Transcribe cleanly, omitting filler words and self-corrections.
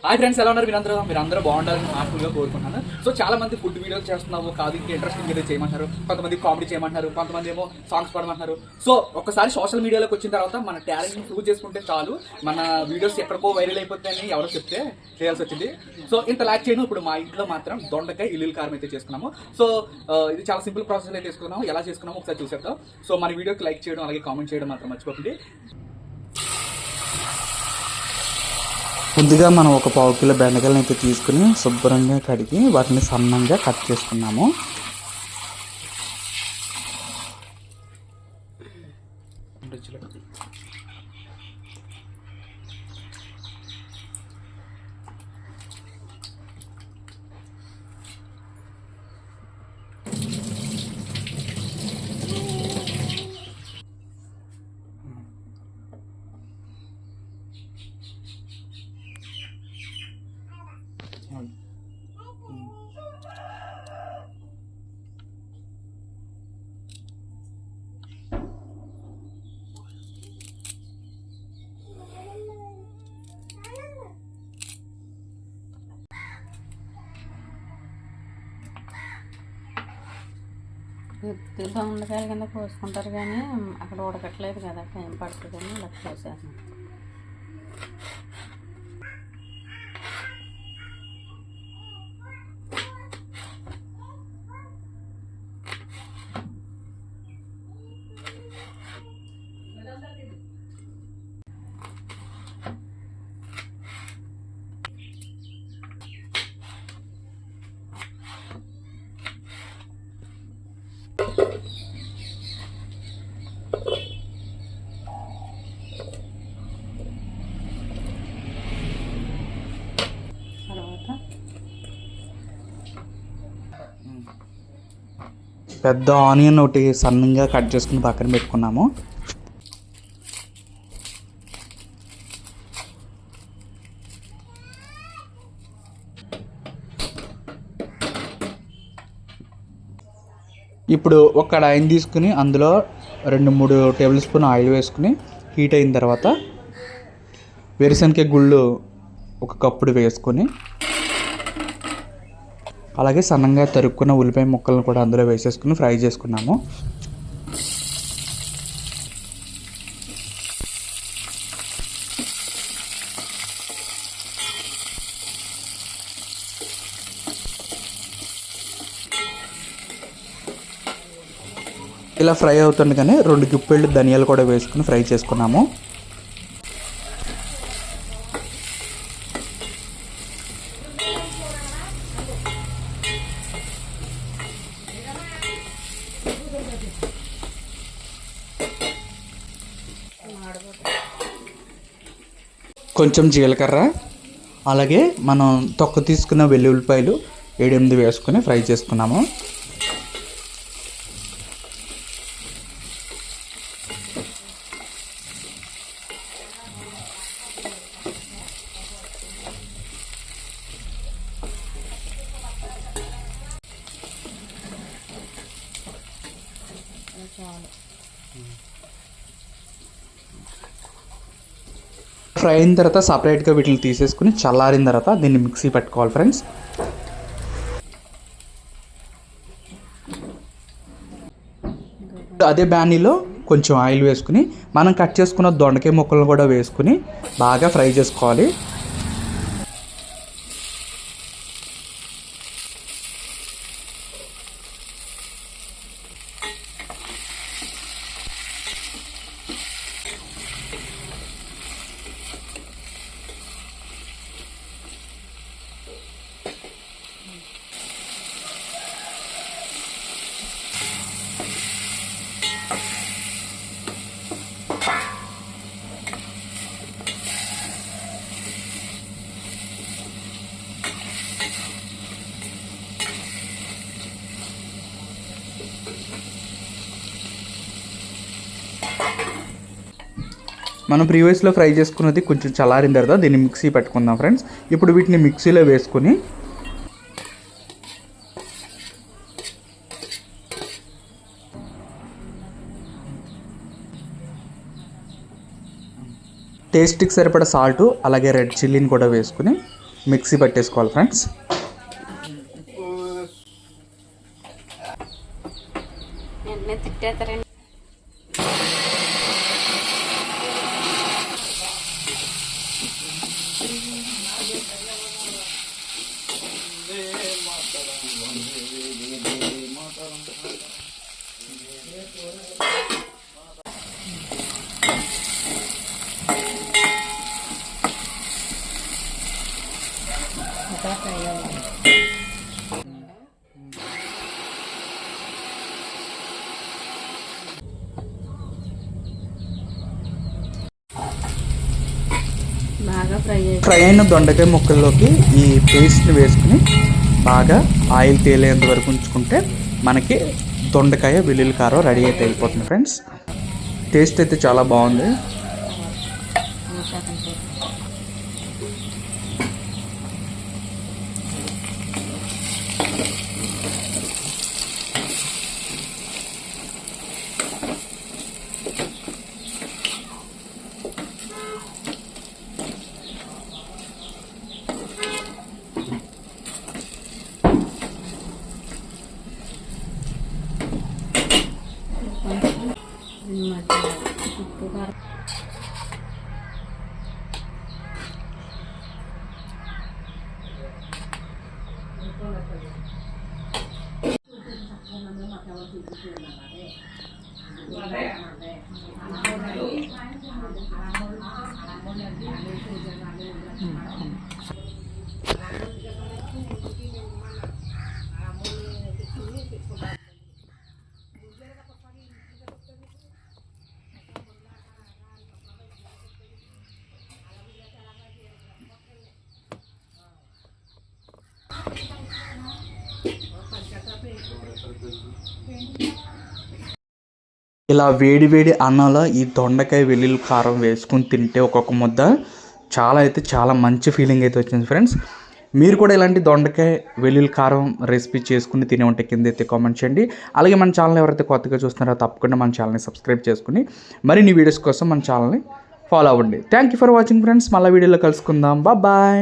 Hi friends, ఎలా ఉన్నారు? మీరందరూ బాగుండాలని హార్ట్ఫుల్గా కోరుకుంటున్నాను. సో చాలా మంది ఫుడ్ వీడియోస్ చేస్తున్నాము, కాదు ఇంకా ఇంట్రెస్టింగ్ వీడియో చేయమంటారు, కొంతమంది కామెడీ చేయమంటారు, కొంతమంది ఏమో సాంగ్స్ పాడమంటున్నారు. సో ఒక్కసారి సోషల్ మీడియాలోకి వచ్చిన తర్వాత మన టాలెంట్ని ప్రూవ్ చేసుకుంటే చాలు, మన వీడియోస్ ఎక్కడికో వైరల్ అయిపోతాయని ఎవరో చెప్తే చేయాల్సి వచ్చింది. సో ఇంత లాక్ చేయను. ఇప్పుడు మా ఇంట్లో మాత్రం దొండకాయ ఇల్లు కారం అయితే చేసుకున్నాము. సో ఇది చాలా సింపుల్ ప్రాసెస్ అయితే చేసుకున్నాము. ఎలా చేసుకున్నామో ఒకసారి చూసేద్దాం. సో మన వీడియోకి లైక్ చేయడం అలాగే కామెంట్ చేయడం మాత్రం మర్చిపోతుంది. ముందుగా మనం ఒక పావు కిలో బెండకాయలను అయితే తీసుకుని శుభ్రంగా కడిగి వాటిని సన్నంగా కట్ చేసుకున్నాము. దొండకాయల కింద కోసుకుంటారు కానీ అక్కడ ఉడకట్లేదు కదా, టైం పడుతుందని ఇలా కోసాను. పెద్ద ఆనియన్ ఒకటి సన్నంగా కట్ చేసుకుని పక్కన పెట్టుకున్నాము. ఇప్పుడు ఒక కడాయిని తీసుకుని అందులో 2-3 టేబుల్ స్పూన్ ఆయిల్ వేసుకుని హీట్ అయిన తర్వాత వేరుశనగ గుళ్ళు ఒక కప్పుడు వేసుకొని అలాగే సన్నంగా తరుక్కున్న ఉల్లిపాయ ముక్కలను కూడా అందులో వేసేసుకుని ఫ్రై చేసుకున్నాము. ఇలా ఫ్రై అవుతుండగానే 2 గుప్పెళ్ళు ధనియాలు కూడా వేసుకుని ఫ్రై చేసుకున్నాము. కొంచెం జీలకర్ర అలాగే మనం తొక్క తీసుకున్న వెల్లుల్లిపాయలు 7-8 వేసుకొని ఫ్రై చేసుకున్నాము. ఫ్రై అయిన తర్వాత సపరేట్గా వీటిని తీసేసుకుని చల్లారిన తర్వాత దీన్ని మిక్సీ పెట్టుకోవాలి ఫ్రెండ్స్. అదే బ్యానీలో కొంచెం ఆయిల్ వేసుకుని మనం కట్ చేసుకున్న దొండకాయ ముక్కలను కూడా వేసుకుని బాగా ఫ్రై చేసుకోవాలి. మనం ప్రీవియస్లో ఫ్రై చేసుకున్నది కొంచెం చల్లారిన తర్వాత దీన్ని మిక్సీ పెట్టుకుందాం ఫ్రెండ్స్. ఇప్పుడు వీటిని మిక్సీలో వేసుకొని టేస్ట్కి సరిపడా సాల్ట్ అలాగే రెడ్ చిల్లీని కూడా వేసుకుని మిక్సీ పట్టేసుకోవాలి ఫ్రెండ్స్. వెంటనే తిట్టేస్తారండి. బాగా ఫ్రై అయిన దొండకాయ ముక్కల్లోకి ఈ పేస్ట్ని వేసుకుని బాగా ఆయిల్ తేలేంత వరకు ఉంచుకుంటే మనకి దొండకాయ వెల్లుల్లి కారం రెడీ అయితే అయిపోతుంది ఫ్రెండ్స్. టేస్ట్ అయితే చాలా బాగుంది. ఇలా వేడి వేడి అన్నంలో ఈ దొండకాయ వెల్లుల్లి కారం వేసుకుని తింటే ఒక్కొక్క ముద్ద చాలా మంచి ఫీలింగ్ అయితే వచ్చింది ఫ్రెండ్స్. మీరు కూడా ఇలాంటి దొండకాయ వెల్లుల్లి కారం రెసిపీ చేసుకుని తినే ఉంటే కింద అయితే కామెంట్ చేయండి. అలాగే మన ఛానల్ ఎవరైతే కొత్తగా చూస్తున్నారో తప్పకుండా మన ఛానల్ని సబ్స్క్రైబ్ చేసుకుని మరిన్ని వీడియోస్ కోసం మన ఛానల్ని ఫాలో అవ్వండి. Thank you for watching friends. మళ్ళీ వీడియోలో కలుసుకుందాం. బాయ్.